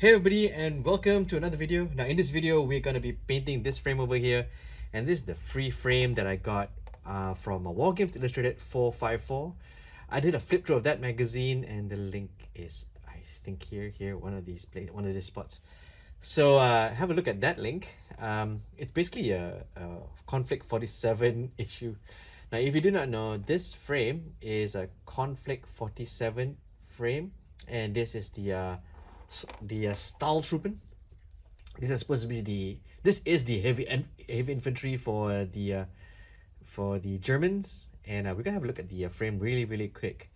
Hey everybody, and welcome to another video. Now in this video we're going to be painting this frame over here, and this is the free frame that I got from Wargames Illustrated 454. I did a flip through of that magazine, and the link is, I think, here one of these spots. So have a look at that link. It's basically a Konflikt 47 issue. Now if you do not know, this frame is a Konflikt 47 frame, and this is the Stahltruppen. This is supposed to be this is the heavy infantry for the Germans, and we're gonna have a look at the frame really quick,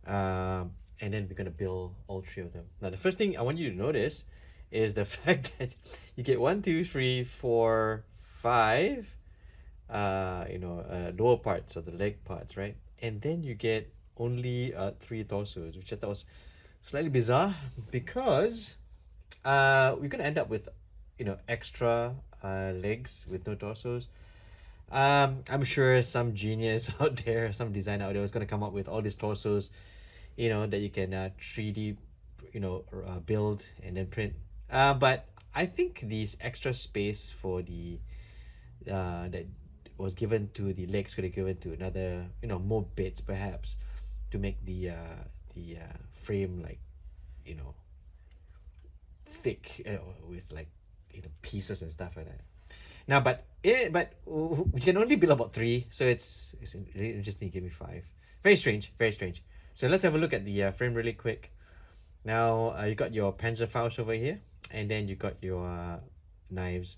and then we're gonna build all three of them. Now the first thing I want you to notice is the fact that you get 1, 2, 3, 4, 5 lower parts of the leg parts, right? And then you get only 3 torsos, which I thought was slightly bizarre, because we're gonna end up with extra legs with no torsos. I'm sure some genius out there, some designer out there, is gonna come up with all these torsos, that you can 3D build and then print. But I think these extra space for the that was given to the legs could have given to another, more bits perhaps, to make the frame like thick, with pieces and stuff like that. Now but we can only build about 3, so it's really interesting. Give me 5. Very strange. So let's have a look at the frame really quick. Now you got your Panzerfaust over here, and then you got your knives.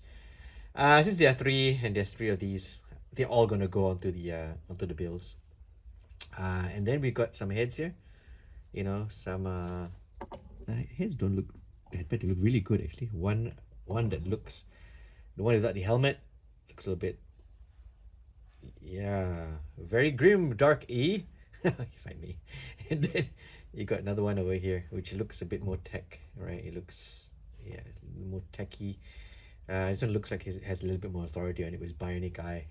Since there are 3 and there's 3 of these, they're all gonna go onto the builds. And then we got some heads here. Some heads don't look bad, but they look really good actually. One that looks, the one without the helmet, looks a little bit, very grim, dark E, if I may. And then you got another one over here, which looks a bit more tech, right? It looks, more techy. This one looks like it has a little bit more authority on it, with bionic eye.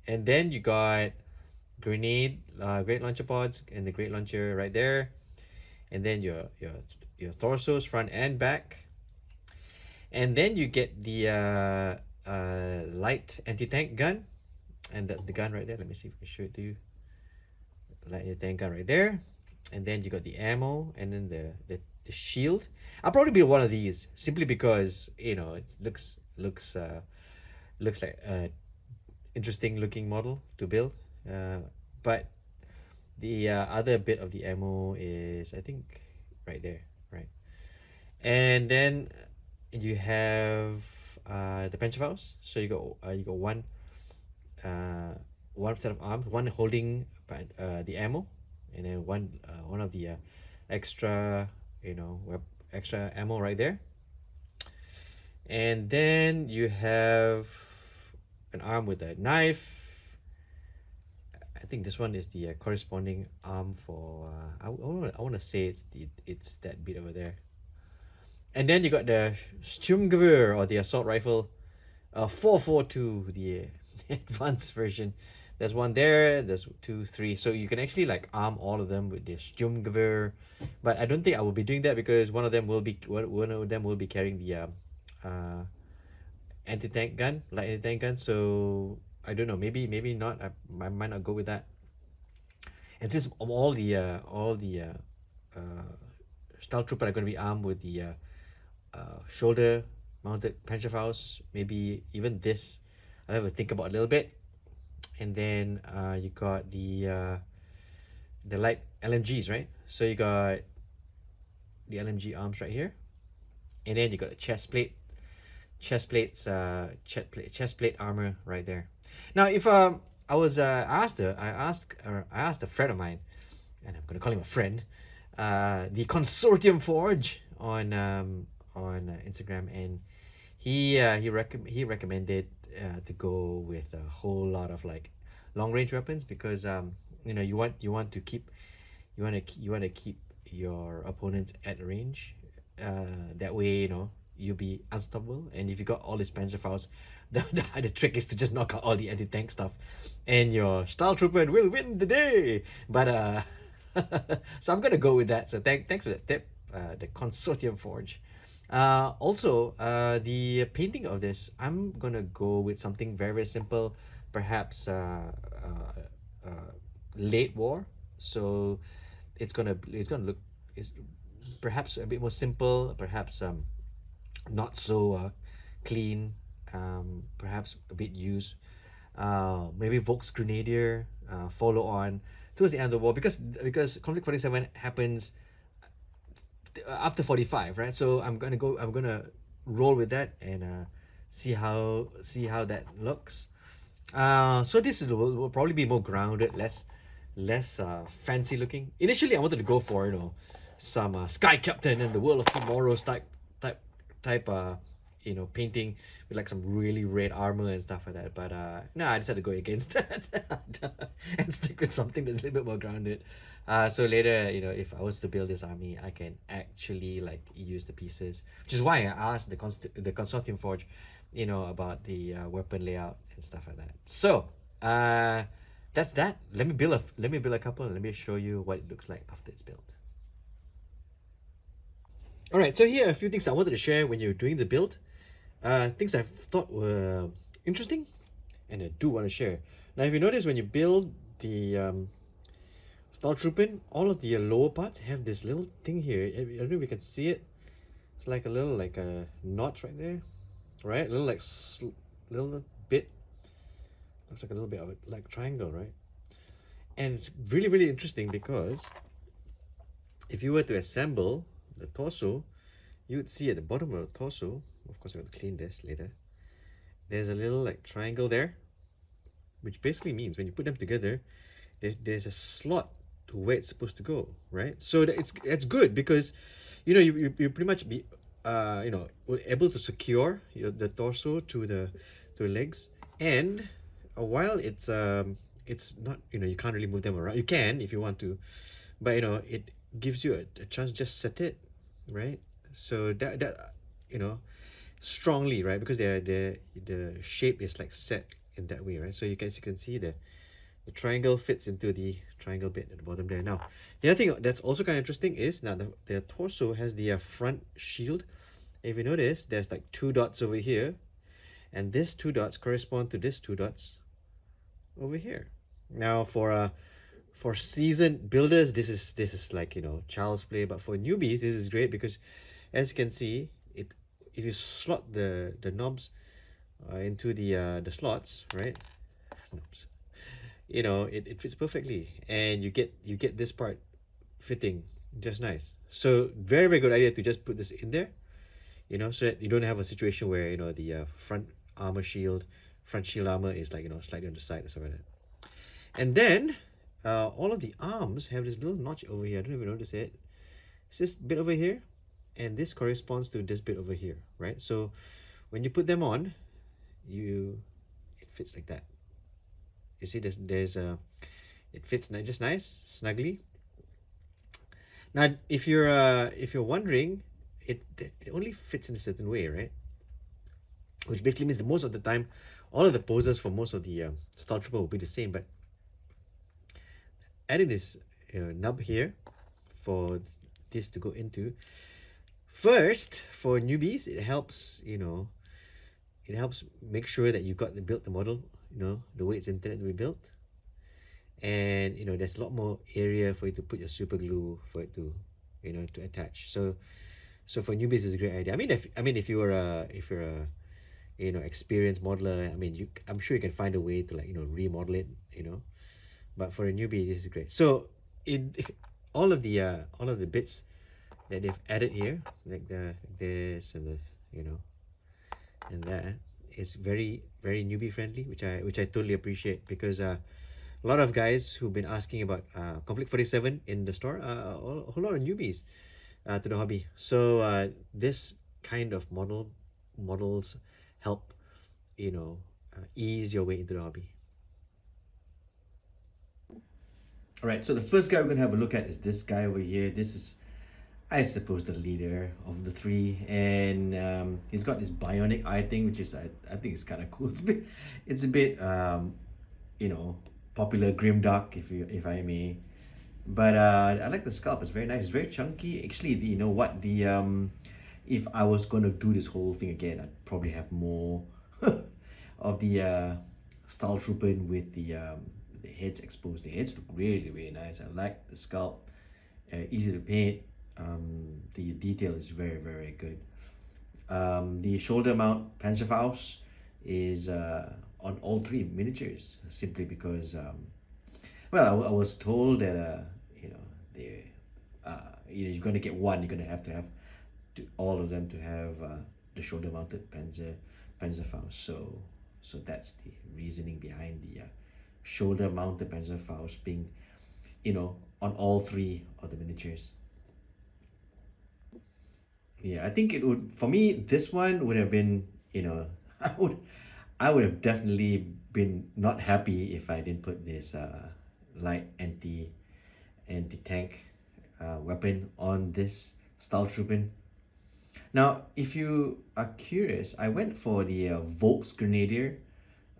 And then you got great launcher pods, and the great launcher right there. And then your torsos, front and back. And then you get the light anti-tank gun, and that's the gun right there. Let me see if I can show it to you. Light anti-tank gun right there. And then you got the ammo, and then the shield. I'll probably build one of these, simply because it looks like a interesting looking model to build. But the other bit of the ammo is, I think, right there, right? And then you have the Panzerfaust. So you got one set of arms, one holding the ammo, and then one of the extra extra ammo right there. And then you have an arm with a knife. I think this one is the corresponding arm for I want to say it's that bit over there. And then you got the Sturmgewehr, or the assault rifle, 442, the advanced version. There's one there, there's 2, 3, so you can actually arm all of them with the Sturmgewehr. But I don't think I will be doing that, because one of them will be carrying the anti-tank gun, light anti-tank gun. So I don't know, maybe not. I might not go with that. And since all the Stahltruppen are going to be armed with the shoulder mounted Panzerfaust, maybe even this I'll have to think about a little bit. And then you got the light LMGs, right? So you got the LMG arms right here, and then you got a chest plate armor right there. Now if I asked a friend of mine, and I'm gonna call him a friend, the Consortium Forge on Instagram, and he recommended to go with a whole lot of long range weapons, because you want to keep your opponents at range. That way you'll be unstoppable. And if you got all these Panzerfaust, the trick is to just knock out all the anti-tank stuff, and your Stahltruppen will win the day. But so I'm gonna go with that. So thanks for that tip, the Consortium Forge. Also, the painting of this, I'm gonna go with something very, very simple, perhaps late war. So it's gonna look is perhaps a bit more simple, perhaps not so clean, perhaps a bit used. Maybe Volks Grenadier follow on towards the end of the war, because Conflict 47 happens after 45, right? So I'm gonna roll with that and see how that looks. So this will probably be more grounded, less fancy looking. Initially I wanted to go for, some Sky Captain and the World of Tomorrow's type type painting with like some really red armor and stuff like that, but no, I decided to go against that and stick with something that's a little bit more grounded. So later, if I was to build this army, I can actually like use the pieces, which is why I asked the Consortium Forge, about the weapon layout and stuff like that. So that's that. Let me build a couple and let me show you what it looks like after it's built. All right, so here are a few things I wanted to share when you're doing the build. Things I thought were interesting and I do want to share. Now, if you notice, when you build the Stahltruppen, all of the lower parts have this little thing here. I don't know if you can see it. It's like a little, like a notch right there, right? A little like little bit. Looks like a little bit of a, like triangle, right? And it's really, really interesting because if you were to assemble the torso, you would see at the bottom of the torso, of course I'm going to clean this later, there's a little like triangle there, which basically means when you put them together, there's a slot to where it's supposed to go, right? So it's good because you pretty much be able to secure the torso to the legs, and while it's not, you can't really move them around. You can if you want to, but it gives you a chance to just set it, right? So that strongly, right? Because the shape is like set in that way, right? So you can see the triangle fits into the triangle bit at the bottom there. Now, the other thing that's also kind of interesting is now the torso has the front shield. If you notice, there's like 2 dots over here, and these 2 dots correspond to these 2 dots over here. Now, for seasoned builders, this is like child's play, but for newbies, this is great because, as you can see, if you slot the knobs into the slots, right? Knobs. It fits perfectly, and you get this part fitting just nice. So very, very good idea to just put this in there, so that you don't have a situation where the front shield armor is like slightly on the side or something like that. And then all of the arms have this little notch over here. I don't know if you notice it. It's this bit over here, and this corresponds to this bit over here, right? So when you put them on, it fits like that. You see, it fits just nice, snugly. Now, if you're wondering, it only fits in a certain way, right? Which basically means that most of the time, all of the poses for most of the Stahltruppen will be the same, but adding this nub here for this to go into. First, for newbies, it helps make sure that you built the model, the way it's intended to be built, and there's a lot more area for you to put your super glue for it to to attach. So for newbies, it's a great idea. If you're a experienced modeler, I'm sure you can find a way to remodel it, but for a newbie, this is great. So all of the bits that they've added here, like this and and that, is very, very newbie friendly, which I totally appreciate, because a lot of guys who've been asking about Conflict 47 in the store, a whole lot of newbies to the hobby. So this kind of models help ease your way into the hobby. All right, so the first guy we're gonna have a look at is this guy over here. This is, I suppose, the leader of the 3, and he's got this bionic eye thing, which is I think it's kind of cool. It's a bit popular grimdark, if I may, but I like the sculpt. It's very nice. It's very chunky. Actually, if I was going to do this whole thing again, I'd probably have more of the Stahltruppen with the heads exposed. The heads look really, really nice. I like the sculpt. Easy to paint. The detail is very, very good. The shoulder mount Panzerfaust is on all three miniatures, simply because well, I was told that you know they you're going to get one. You're going to have all of them to have the shoulder mounted Panzerfaust. So that's the reasoning behind the shoulder mounted Panzerfaust being, on all three of the miniatures. Yeah, I think it would, for me, this one would have been, I would have definitely been not happy if I didn't put this light anti-tank weapon on this Stahltruppen. Now, if you are curious, I went for the Volksgrenadier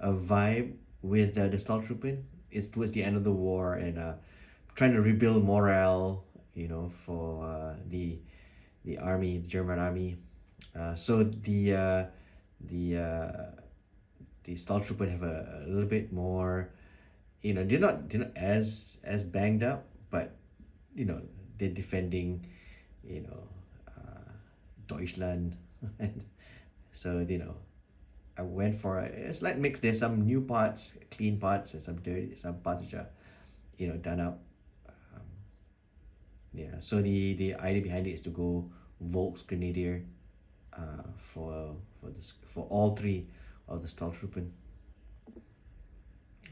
vibe with the Stahltruppen. It's towards the end of the war, and trying to rebuild morale, for the army, the German army. So the Stahltruppen have a little bit more, they're not as banged up, but they're defending, Deutschland, and so I went for a slight mix. There's some new parts, clean parts, and some parts which are done up. Yeah, so the idea behind it is to go Volksgrenadier for all three of the Stahltruppen.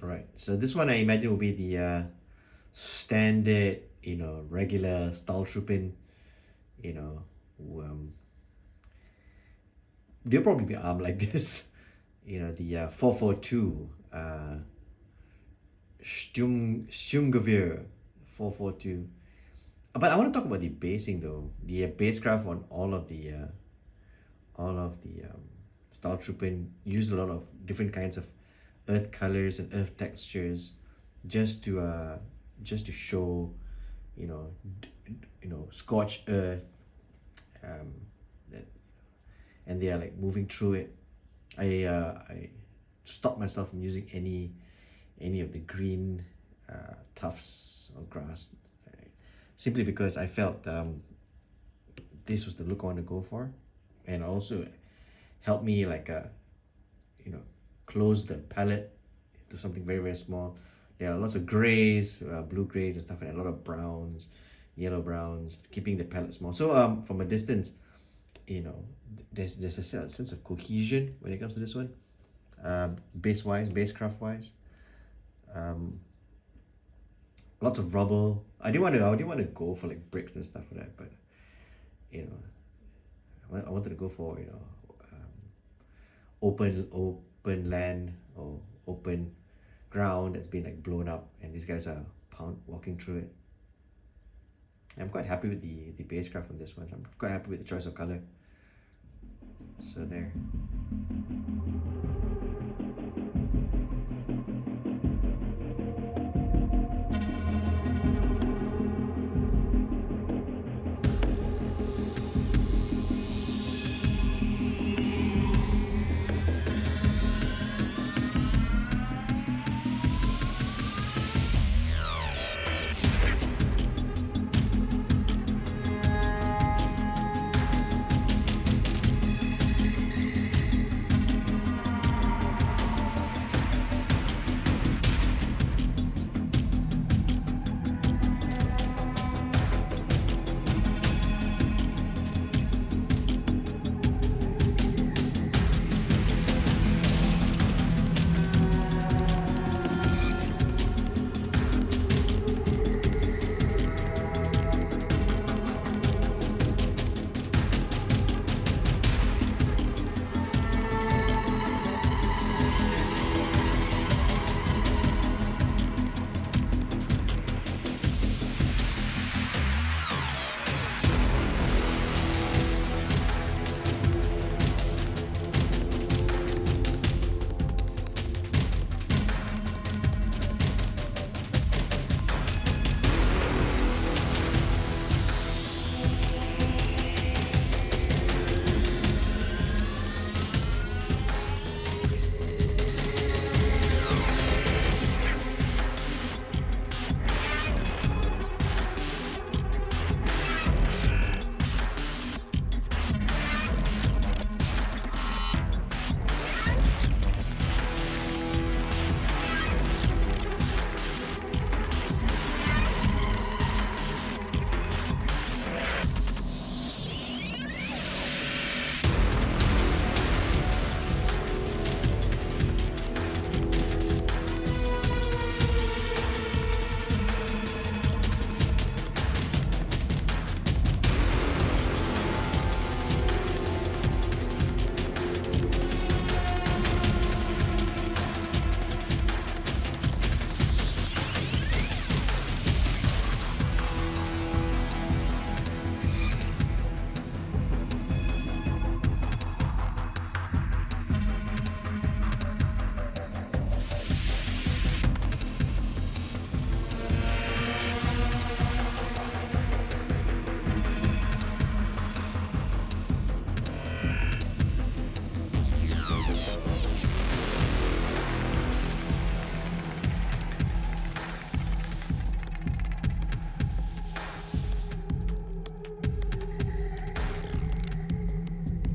Alright, so this one I imagine will be the standard, regular Stahltruppen. They'll probably be armed like this. The 442 Sturmgewehr 442. But I want to talk about the basing though. The basecraft on all of the Stahltruppen use a lot of different kinds of earth colors and earth textures, just to show, scorched earth, that, and they are like moving through it. I stopped myself from using any of the green tufts or grass, simply because I felt this was the look I want to go for, and also help me close the palette to something very, very small. There are lots of grays, blue grays and stuff, and a lot of browns, yellow browns, keeping the palette small. So from a distance, there's a sense of cohesion when it comes to this one. Basecraft wise, lots of rubble. I didn't want to go for like bricks and stuff for that, but I wanted to go for open land or open ground that's been like blown up, and these guys are walking through it. I'm quite happy with the basecraft on this one. I'm quite happy with the choice of color. So there.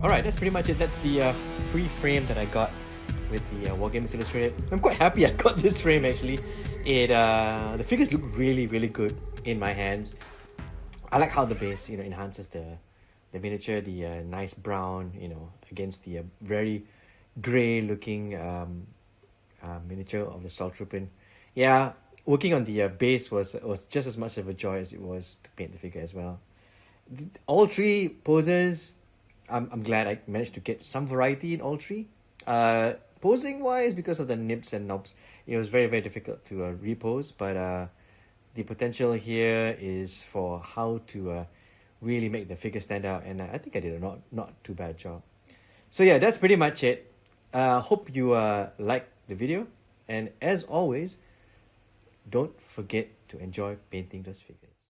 Alright, that's pretty much it. That's the free frame that I got with the Wargames Illustrated. I'm quite happy I got this frame actually. The figures look really, really good in my hands. I like how the base, enhances the miniature, the nice brown, against the very grey looking miniature of the Stahltruppen. Yeah, working on the base was just as much of a joy as it was to paint the figure as well. All three poses, I'm glad I managed to get some variety in all three. Posing wise, because of the nibs and knobs, it was very, very difficult to repose, but the potential here is for how to really make the figure stand out, and I think I did a not too bad job. So yeah, that's pretty much it. Hope you liked the video, and as always, don't forget to enjoy painting those figures.